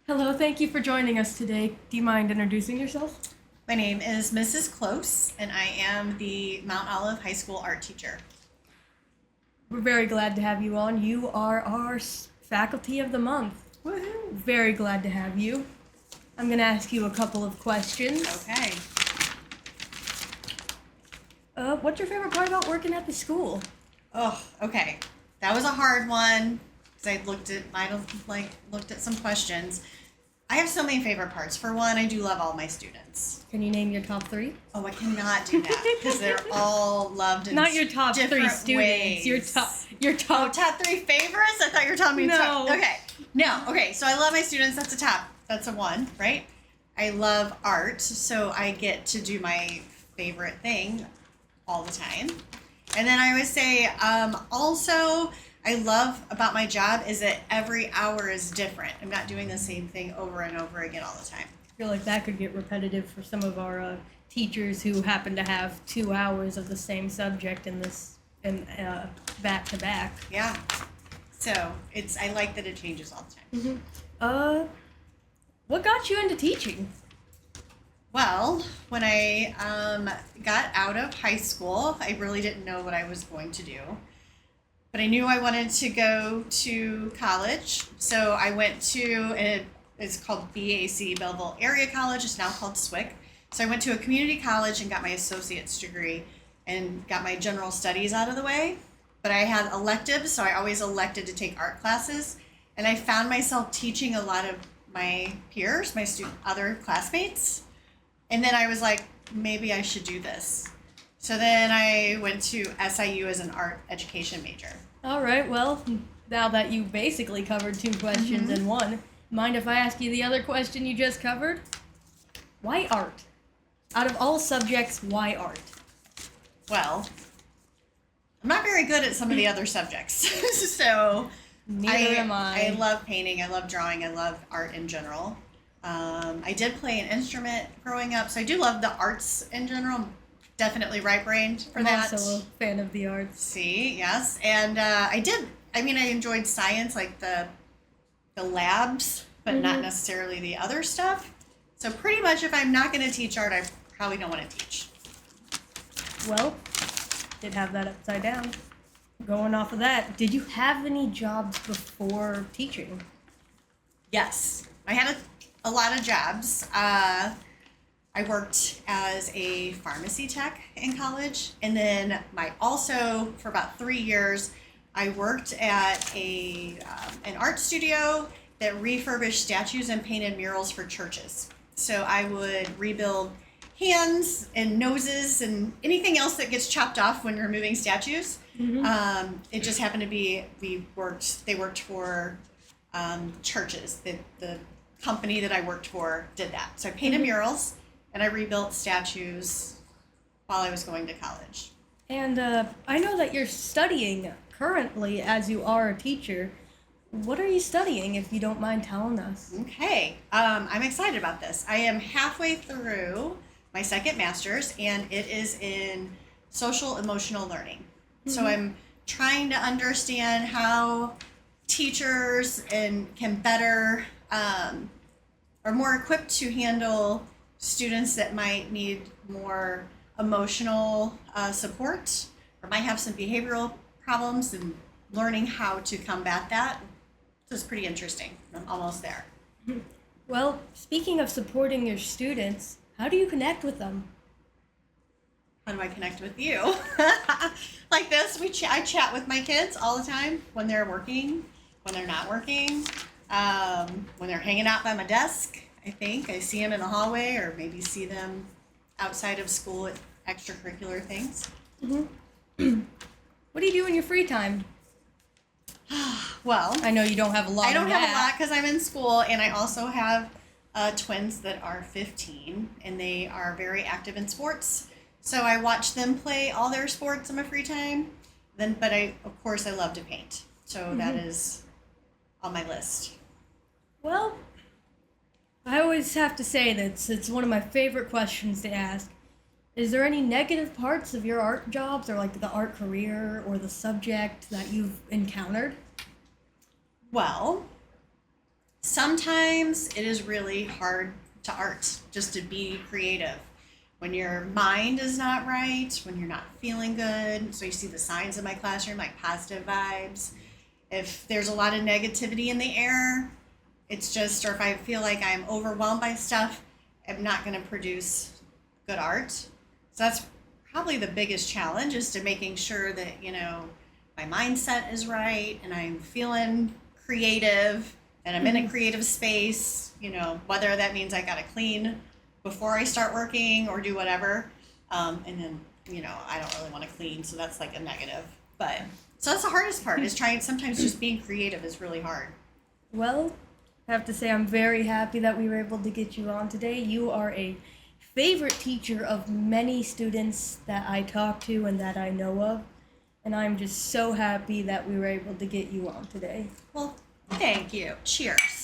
Hello, thank you for joining us today. Do you mind introducing yourself? My name is Mrs. Close, and I am the Mount Olive High School art teacher. We're very glad to have you on. You are our faculty of the month. Woohoo! Very glad to have you. I'm going to ask you a couple of questions. Okay. What's your favorite part about working at the school? Oh, okay. That was a hard one because looked at some questions. I have so many favorite parts. For one, I do love all my students. Can you name your top three? Oh, I cannot do that because they're all loved in Not your top three different students. ways. Your top. Oh, top three favorites? I thought you were telling me No. top. Okay. No. Okay. So I love my students. That's a top. That's a one, right? I love art, so I get to do my favorite thing all the time. And then I always say, also, I love about my job is that every hour is different. I'm not doing the same thing over and over again all the time. I feel like that could get repetitive for some of our teachers who happen to have 2 hours of the same subject in back to back. Yeah. So I like that it changes all the time. Mm-hmm. What got you into teaching? Well, when I got out of high school, I really didn't know what I was going to do. But I knew I wanted to go to college. So I went to, it's called BAC, Belleville Area College. It's now called SWIC. So I went to a community college and got my associate's degree and got my general studies out of the way. But I had electives, so I always elected to take art classes. And I found myself teaching a lot of my peers, other classmates. And then I was like, maybe I should do this. So then I went to SIU as an art education major. All right, well, now that you basically covered 2 questions in one, mind if I ask you the other question you just covered? Why art? Out of all subjects, why art? Well, I'm not very good at some of the other subjects. So Neither am I. I love painting, I love drawing, I love art in general. I did play an instrument growing up, so I do love the arts in general. Definitely right-brained for that. I'm also a fan of the arts. See, yes. And I enjoyed science, like the labs, but not necessarily the other stuff. So pretty much if I'm not going to teach art, I probably don't want to teach. Well, did have that upside down. Going off of that, did you have any jobs before teaching? Yes. I had a lot of jobs. I worked as a pharmacy tech in college, and then for about 3 years, I worked at an art studio that refurbished statues and painted murals for churches. So I would rebuild hands and noses and anything else that gets chopped off when removing statues. It just happened to be they worked for churches. The company that I worked for did that. So I painted murals. And I rebuilt statues while I was going to college. And I know that you're studying currently as you are a teacher. What are you studying, if you don't mind telling us? Okay. I'm excited about this. I am halfway through my second master's, and it is in social emotional learning. So I'm trying to understand how teachers can better are more equipped to handle students that might need more emotional support or might have some behavioral problems, and learning how to combat that. So it's pretty interesting. I'm almost there. Well, speaking of supporting your students, how do you connect with them? How do I connect with you? Like this, I chat with my kids all the time when they're working, when they're not working, when they're hanging out by my desk. I see them in the hallway, or maybe see them outside of school at extracurricular things. What do you do in your free time? Well, I know you don't have a lot. I don't have a lot because I'm in school, and I also have twins that are 15, and they are very active in sports. So I watch them play all their sports in my free time. But of course, I love to paint. So that is on my list. Well, I always have to say that it's one of my favorite questions to ask. Is there any negative parts of your art jobs, or like the art career or the subject that you've encountered? Well, Sometimes it is really hard to art, just to be creative. When your mind is not right, when you're not feeling good, so you see the signs in my classroom, like positive vibes. If there's a lot of negativity in the air, it's just, or if I feel like I'm overwhelmed by stuff, I'm not going to produce good art. So that's probably the biggest challenge, is to making sure that, my mindset is right and I'm feeling creative and I'm in a creative space, whether that means I got to clean before I start working or do whatever. And then, I don't really want to clean, so that's like a negative. But so that's the hardest part, is sometimes just being creative is really hard. Well, I have to say I'm very happy that we were able to get you on today. You are a favorite teacher of many students that I talk to and that I know of. And I'm just so happy that we were able to get you on today. Well, thank you. Cheers.